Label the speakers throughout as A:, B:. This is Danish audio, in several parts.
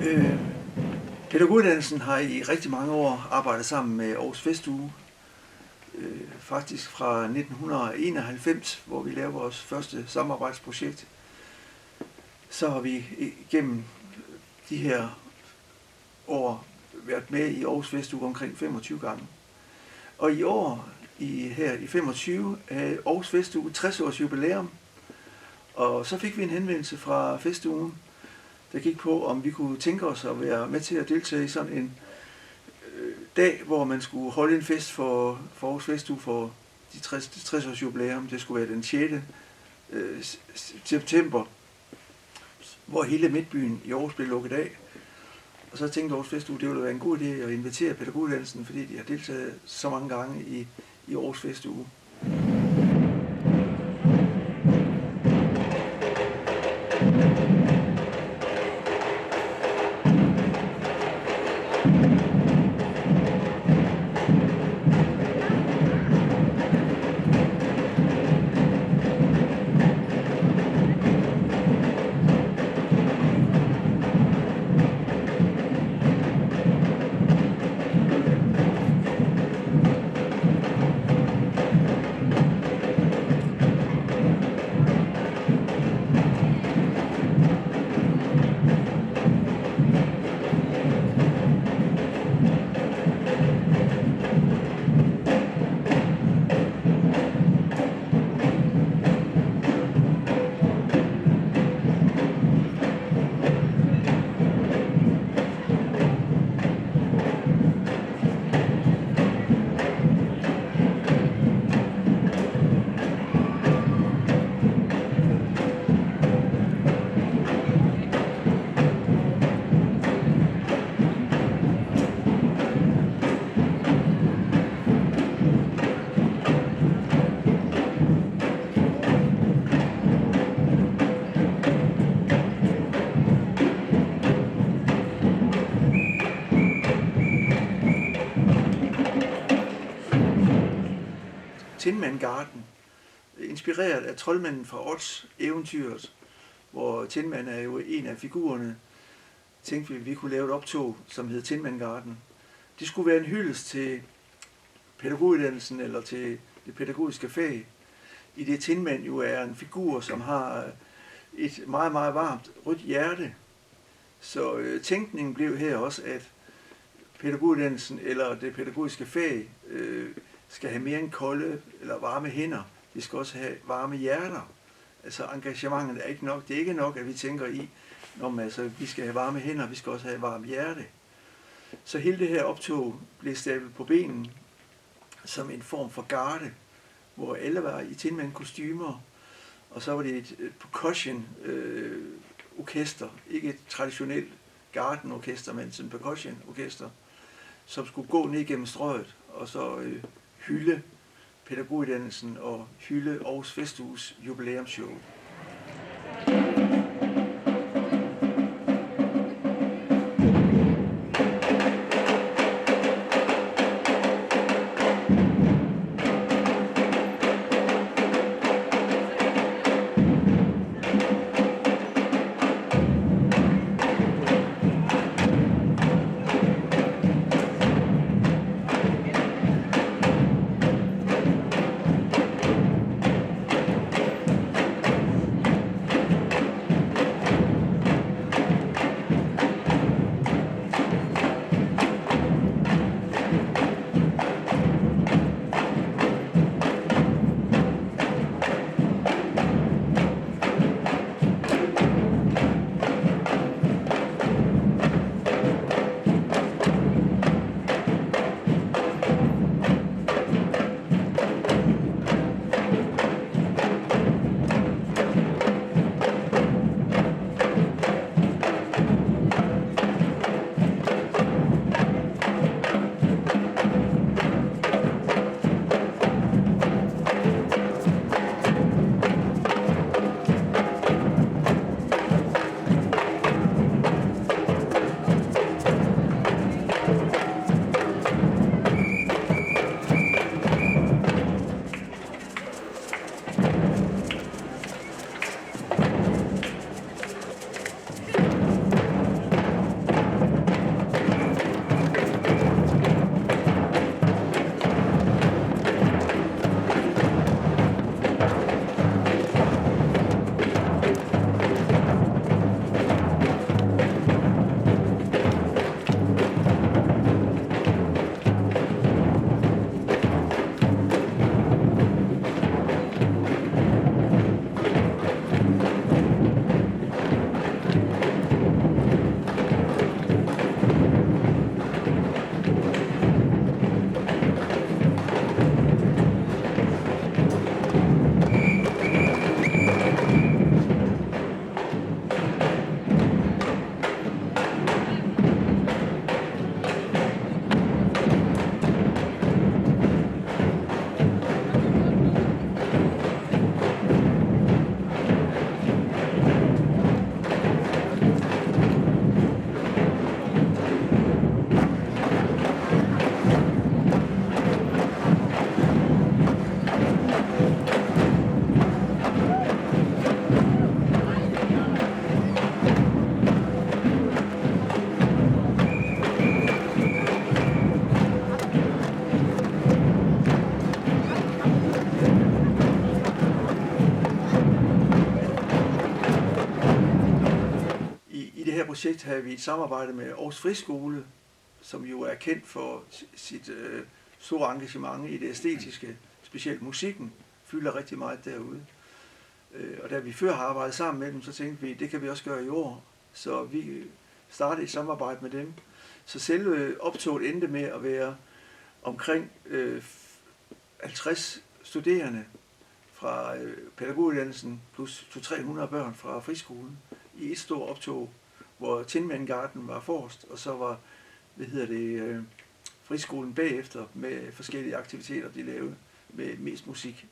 A: Øh, Pædagoguddannelsen har i rigtig mange år arbejdet sammen med Aarhus Festuge. Faktisk fra 1991, hvor vi lavede vores første samarbejdsprojekt, så har vi igennem de her år været med i Aarhus Festuge omkring 25 gange. Og i år, her i 25, havde Aarhus Festuge 60 års jubilæum. Og så fik vi en henvendelse fra Festugen, der gik på, om vi kunne tænke os at være med til at deltage i sådan en dag, hvor man skulle holde en fest for Aarhus Festuge for de 60 års jubilæum. Det skulle være den 6. september, hvor hele midtbyen i Aarhus blev lukket af. Og så tænkte Aarhus Festuge, det ville være en god idé at invitere pædagoguddannelsen, fordi de har deltaget så mange gange i Aarhus Festuge. Tin Man Garden, inspireret af Troldmanden fra Oz eventyret, hvor Tin Man er jo en af figurerne, tænkte vi kunne lave et optog, som hed Tin Man Garden. Det skulle være en hyldest til pædagoguddannelsen eller til det pædagogiske fag, i det Tin Man jo er en figur, som har et meget, meget varmt rødt hjerte. Så tænkningen blev her også, at pædagoguddannelsen eller det pædagogiske fag skal have mere end kolde eller varme hænder. De skal også have varme hjerter. Altså engagementet er ikke nok. Det er ikke nok, at vi tænker i, vi skal have varme hænder, vi skal også have varme hjerte. Så hele det her optog blev stablet på benen som en form for garde, hvor alle var i Tin Man kostymer, og så var det et percussion orkester, ikke et traditionelt gardenorkester, men et percussion orkester, som skulle gå ned gennem strøget og så hylde pædagoguddannelsen og hylde Aarhus Festuges jubilæumsshow. projekt havde vi et samarbejde med Aarhus Friskole, som jo er kendt for sit store engagement i det æstetiske, specielt musikken, fylder rigtig meget derude. Og da vi før har arbejdet sammen med dem, så tænkte vi, det kan vi også gøre i år. Så vi startede et samarbejde med dem. Så selve optoget endte med at være omkring 50 studerende fra pædagoguddannelsen plus 200-300 børn fra friskolen i et stort optog, hvor Tinman-garden var forrest, og så var friskolen bagefter med forskellige aktiviteter, de lavede med mest musik.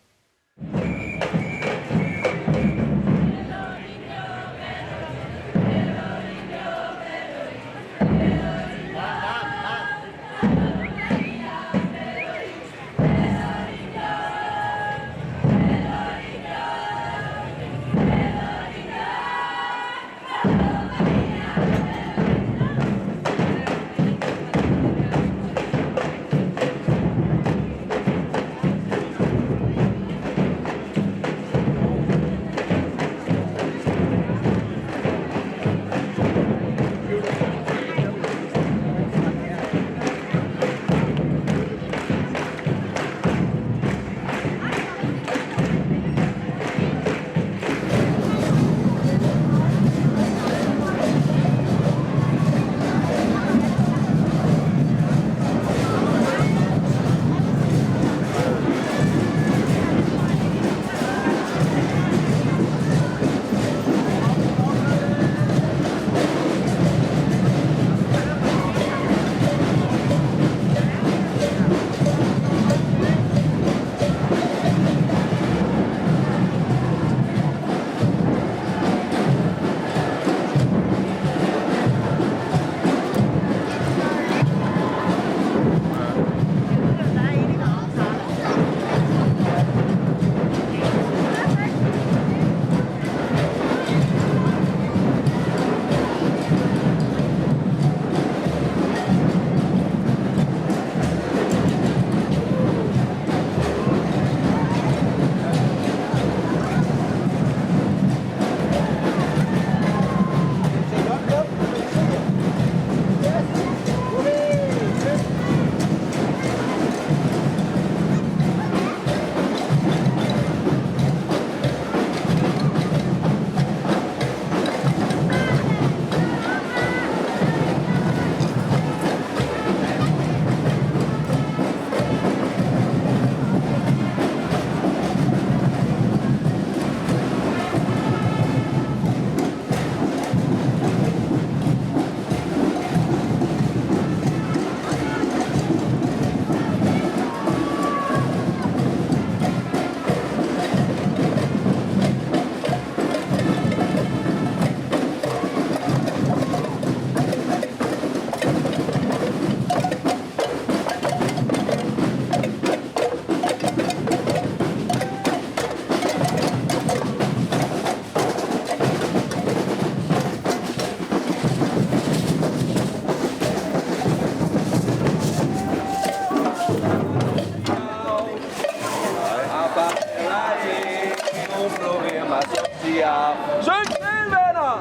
B: Syng til, venner!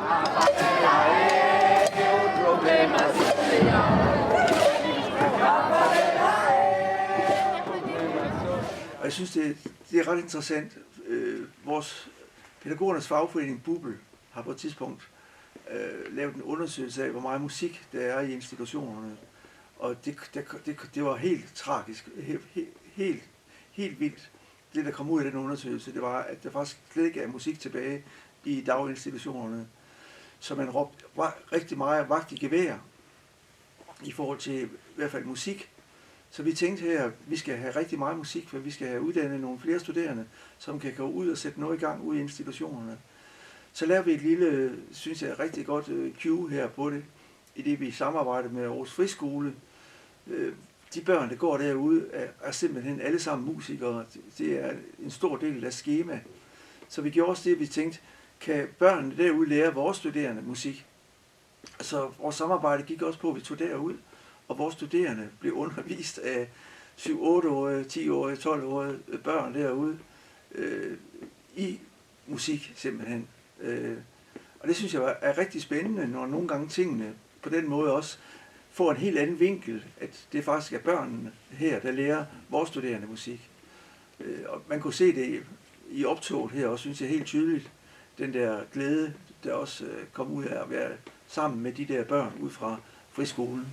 A: Og jeg synes, det er ret interessant. Vores pædagogernes fagforening Bubel har på et tidspunkt lavet en undersøgelse af, hvor meget musik der er i institutionerne. Og det var helt tragisk, helt vildt. Det, der kom ud af den undersøgelse, det var, at der faktisk slet ikke er musik tilbage i daginstitutionerne. Så man råbte rigtig meget vagt i gevær i forhold til i hvert fald musik. Så vi tænkte her, at vi skal have rigtig meget musik, for vi skal have uddannet nogle flere studerende, som kan gå ud og sætte noget i gang ude i institutionerne. Så laver vi et lille, synes jeg, rigtig godt cue her på det, i det vi samarbejder med Aarhus Friskole. De børn, der går derude, er simpelthen alle sammen musikere. Det er en stor del af skema. Så vi gjorde også det, vi tænkte, kan børnene derude lære vores studerende musik? Så vores samarbejde gik også på, at vi tog derud, og vores studerende blev undervist af 7-8-årige, 10-årige, 12-årige børn derude i musik simpelthen. Og det synes jeg er rigtig spændende, når nogle gange tingene på den måde også får en helt anden vinkel, at det faktisk er børnene her, der lærer vores studerende musik. Og man kunne se det i optoget her også, synes jeg helt tydeligt, den der glæde, der også kom ud af at være sammen med de der børn ud fra friskolen.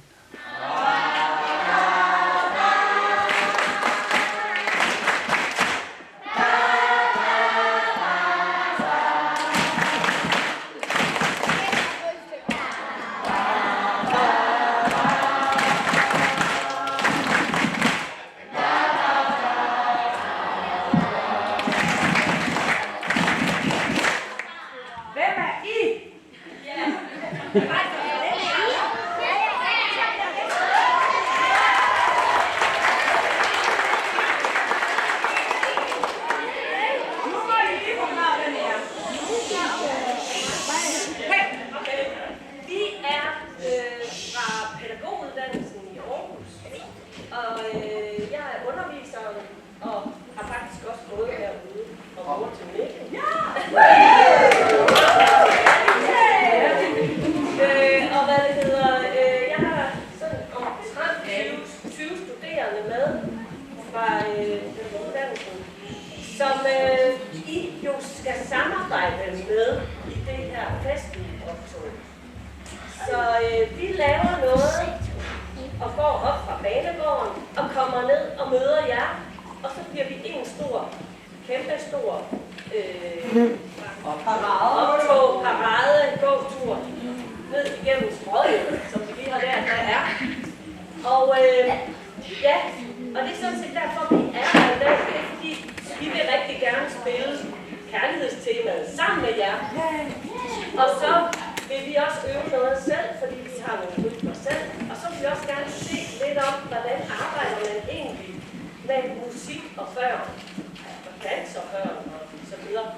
C: Som I jo skal samarbejde med i det her festivaloptog. Så vi laver noget og går op fra banegården og kommer ned og møder jer. Og så bliver vi en stor, kæmpe stor optog, parade, gåtur ned igennem Strøget, som vi lige har lært, der er. Og ja, og det er sådan set derfor, vi er her i dag, fordi vi vil rigtig gerne spille kærlighedstemaet sammen med jer. Og så vil vi også øve noget selv, fordi vi har nogle rytmer selv. Og så vil vi også gerne se lidt om, hvordan arbejder man egentlig med musik og børn, og dans og børn og så videre.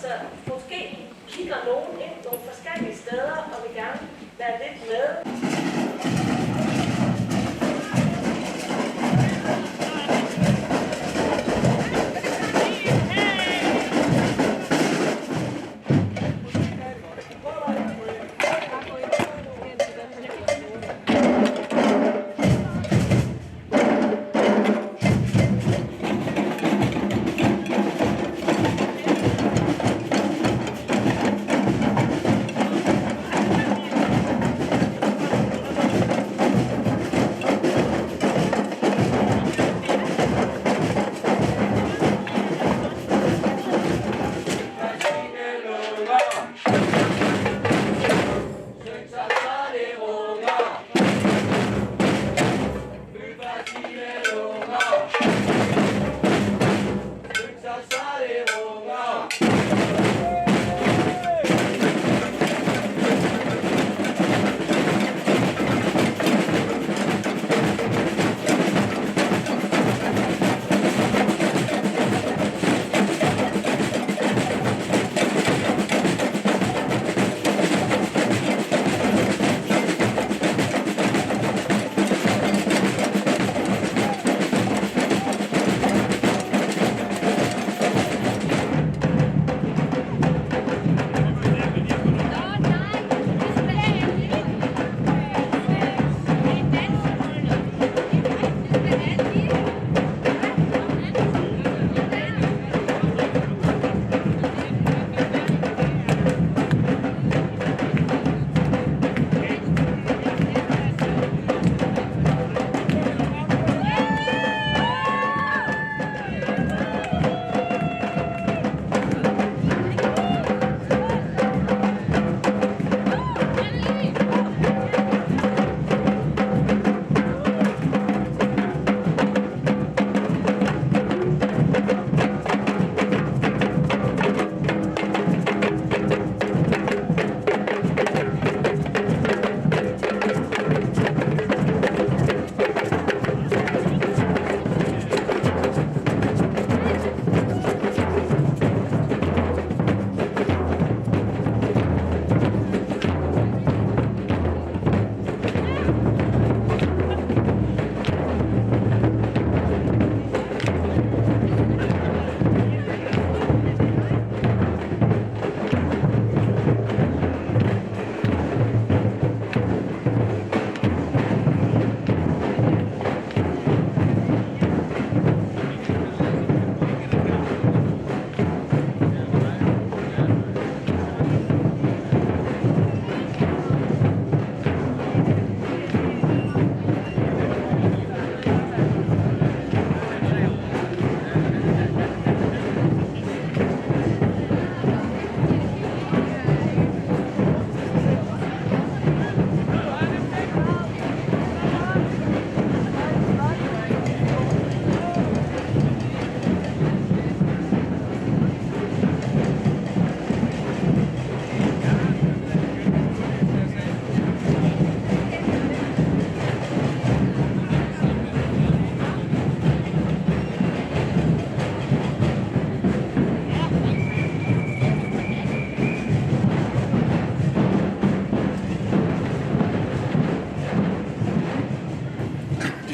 C: Så måske kigger nogen ind nogle forskellige steder, og vil gerne være lidt med.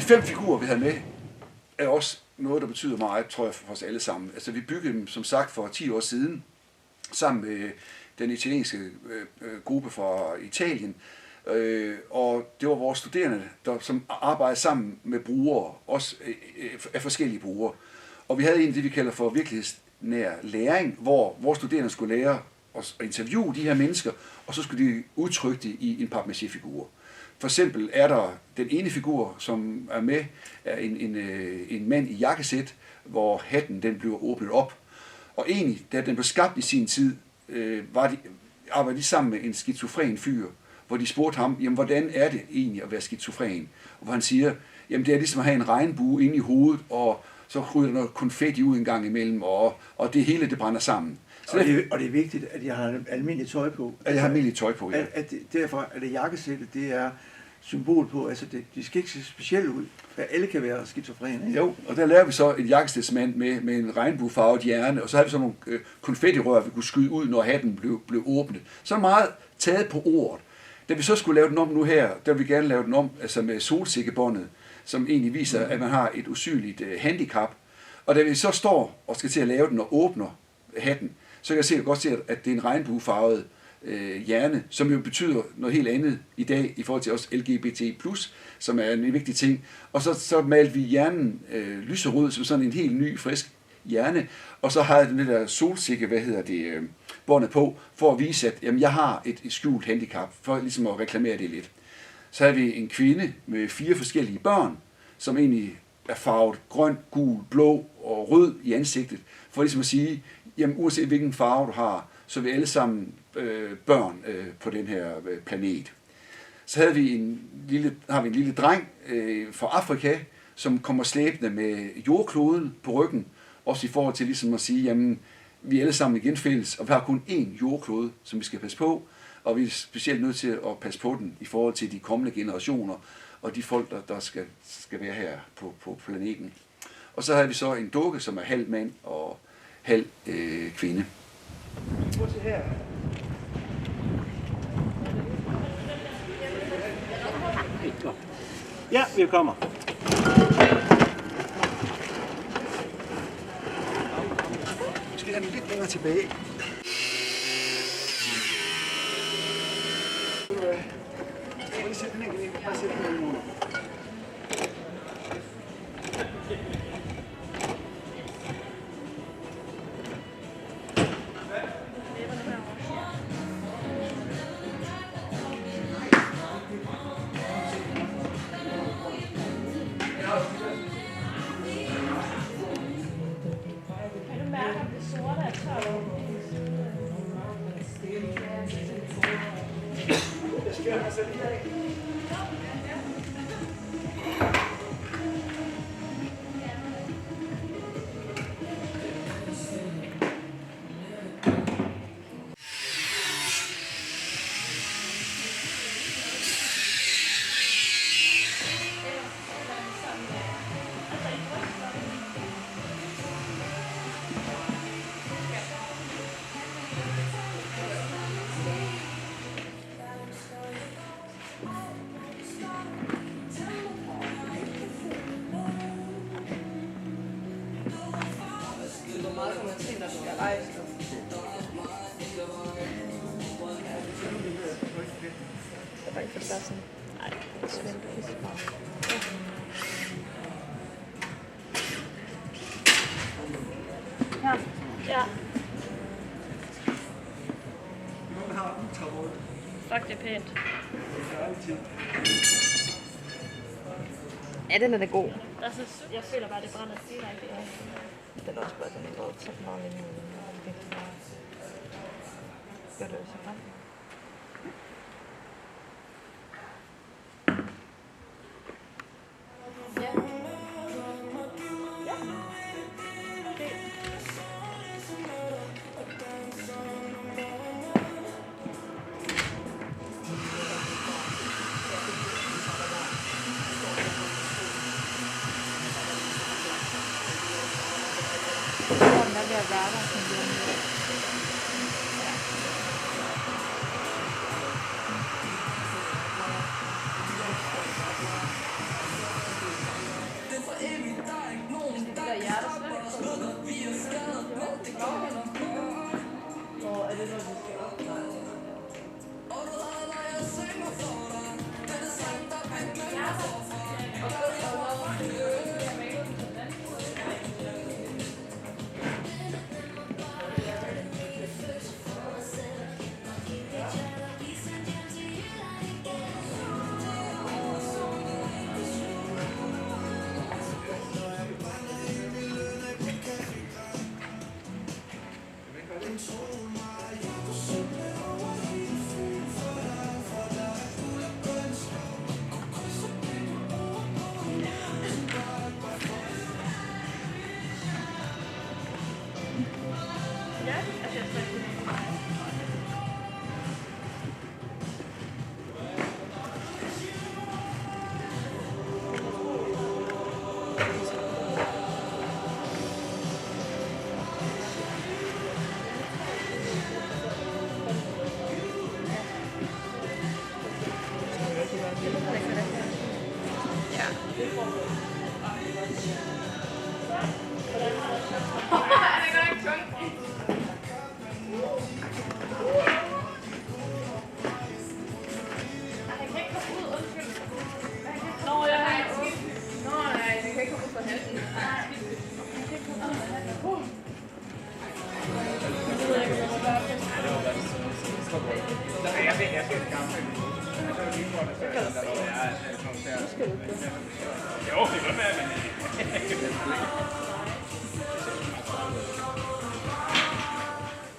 D: 5 figurer, vi havde med, er også noget, der betyder meget, tror jeg, for os alle sammen. Altså, vi byggede dem, som sagt, for 10 år siden, sammen med den italienske gruppe fra Italien. Og det var vores studerende, som arbejdede sammen med brugere, også af forskellige brugere. Og vi havde en af det, vi kalder for virkelighedsnær læring, hvor vores studerende skulle lære at interviewe de her mennesker, og så skulle de udtrykke det i en papmaché-figur. For eksempel er der den ene figur, som er med, er en mand i jakkesæt, hvor hatten den bliver åbnet op. Og egentlig, da den blev skabt i sin tid, arbejdede de sammen med en skizofren fyr, hvor de spurgte ham, jamen hvordan er det egentlig at være skizofren? Og hvor han siger, jamen det er ligesom at have en regnbue inde i hovedet, og så ryger der noget konfetti ud en gang imellem, og det hele det brænder sammen.
A: Så og det er vigtigt, at jeg har almindeligt tøj på.
D: At jeg har almindeligt tøj på, ja.
A: Derfor er det jakkesættet, det er symbol på, altså de skal ikke se specielt ud, at alle kan være skizofrene.
D: Jo, og der lavede vi så en jakkesætsmand med en regnbuefarvet hjerne, og så havde vi så nogle konfettirør, vi kunne skyde ud, når hatten blev åbnet. Så meget taget på ordet. Da vi så skulle lave den om nu her, der vil vi gerne lave den om altså med solsikkebåndet, som egentlig viser, at man har et usynligt handicap. Og da vi så står og skal til at lave den og åbner hatten, så kan jeg godt se, at det er en regnbuefarvet hjerne, som jo betyder noget helt andet i dag i forhold til også LGBT+, som er en vigtig ting. Og så malte vi hjernen lyserød som sådan en helt ny, frisk hjerne, og så havde den der solsikke, båndet på, for at vise, at jamen, jeg har et skjult handicap, for ligesom at reklamere det lidt. Så havde vi en kvinde med 4 forskellige børn, som egentlig er farvet grøn, gul, blå og rød i ansigtet, for ligesom at sige, jamen uanset hvilken farve du har, så er vi alle sammen børn på den her planet. Så har vi en lille dreng fra Afrika, som kommer slæbende med jordkloden på ryggen, også i forhold til ligesom at sige, jamen vi er alle sammen igen fælles, og vi har kun én jordklode, som vi skal passe på, og vi er specielt nødt til at passe på den i forhold til de kommende generationer, og de folk, der skal være her på planeten. Og så har vi så en dukke, som er halv mand og halv kvinde.
A: Prøv til her.
E: Ja, vi kommer.
A: Vi skal have den lidt længere tilbage.
C: Ja. Fuck, det er pænt.
F: Ja, den er da god.
C: Altså, jeg føler bare, det brænder direkte.
F: Den er også bare sådan en rød til meget længe. Gør det så frem.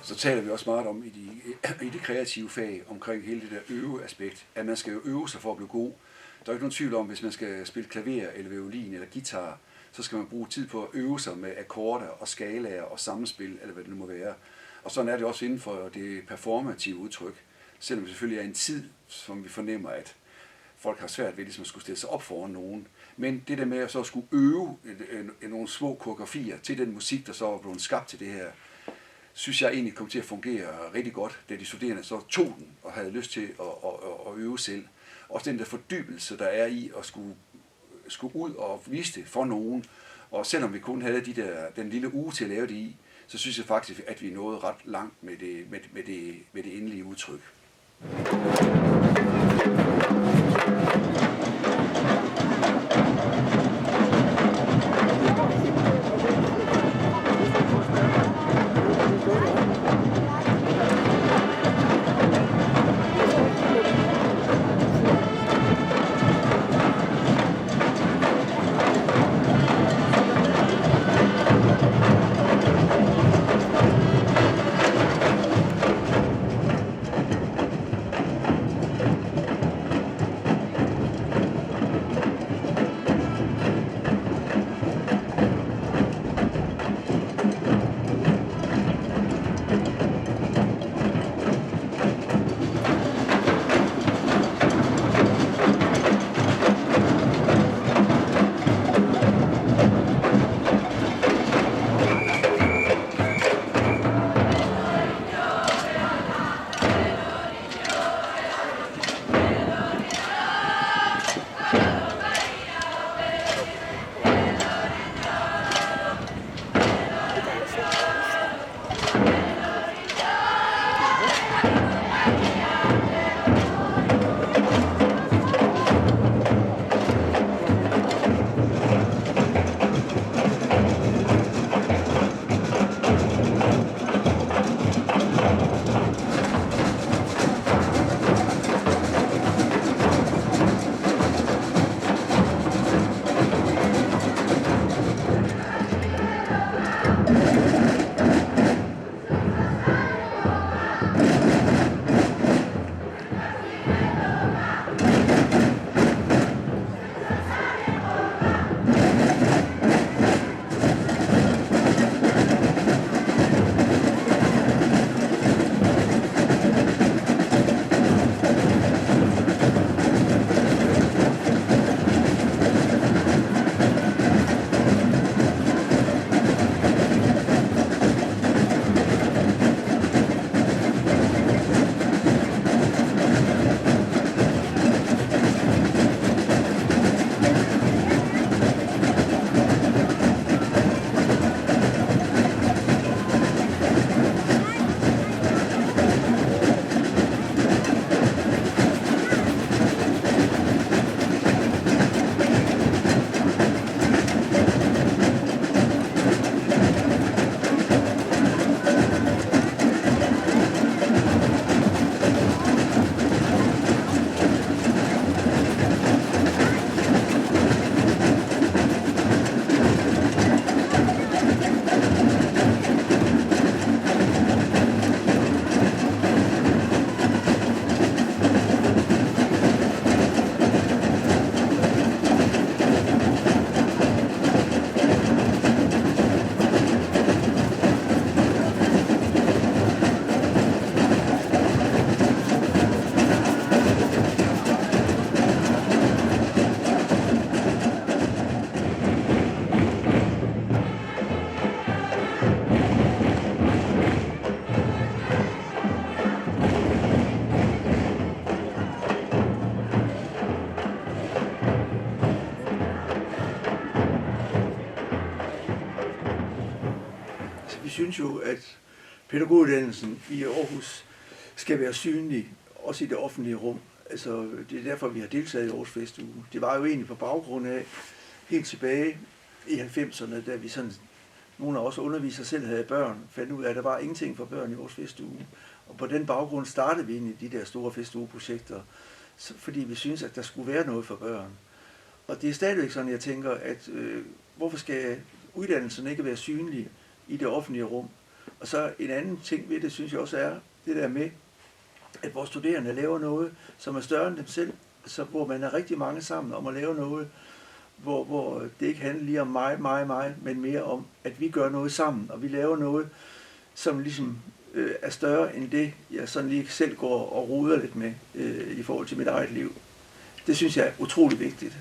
D: Så taler vi også meget om i de kreative fag omkring hele det der øveaspekt, at man skal jo øve sig for at blive god. Der er ikke nogen tvivl om, hvis man skal spille klaver eller violin eller guitar, så skal man bruge tid på at øve sig med akkorder og skalaer og samspil, eller hvad det nu må være. Og sådan er det også inden for det performative udtryk. Selvom det selvfølgelig er en tid, som vi fornemmer, at folk har svært ved ligesom at skulle stille sig op foran nogen. Men det der med at så skulle øve nogle små koreografier til den musik, der så var blevet skabt til det her, synes jeg egentlig kom til at fungere rigtig godt, da de studerende så tog den og havde lyst til at øve selv. Også den der fordybelse, der er i at skulle ud og vise det for nogen. Og selvom vi kun havde den lille uge til at lave det i, så synes jeg faktisk, at vi nåede ret langt med det endelige udtryk.
A: synes jo, at pædagoguddannelsen i Aarhus skal være synlig, også i det offentlige rum. Altså, det er derfor, vi har deltaget i Aarhus Festuge. Det var jo egentlig på baggrund af, helt tilbage i 90'erne, da vi sådan, nogle af os undervisere selv havde børn, fandt ud af, at der var ingenting for børn i Aarhus Festuge. Og på den baggrund startede vi egentlig de der store festugeprojekter, fordi vi synes, at der skulle være noget for børn. Og det er stadigvæk sådan, jeg tænker, at hvorfor skal uddannelserne ikke være synlige i det offentlige rum? Og så en anden ting ved det, synes jeg også er det der med, at vores studerende laver noget, som er større end dem selv, så hvor man er rigtig mange sammen om at lave noget, hvor det ikke handler lige om mig, men mere om, at vi gør noget sammen, og vi laver noget, som ligesom er større end det, jeg sådan lige selv går og roder lidt med i forhold til mit eget liv. Det synes jeg er utrolig vigtigt.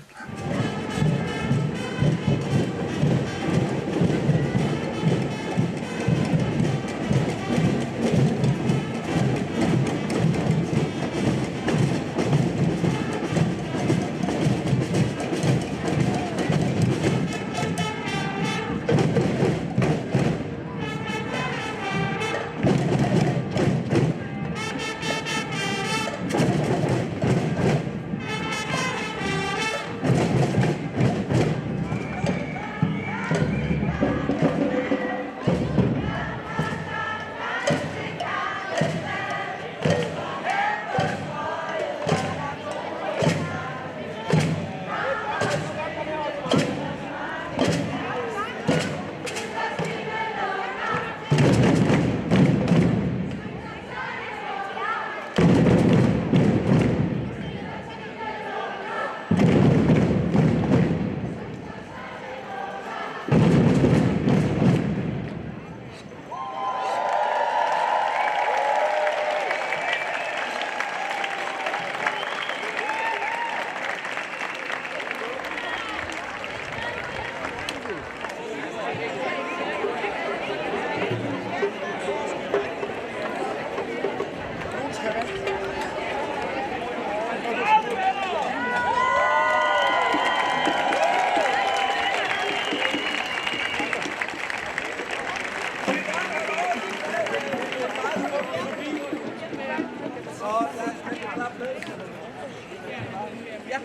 B: Ja,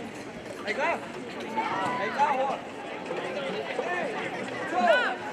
B: er I klar? Er I klar over? 1, 2,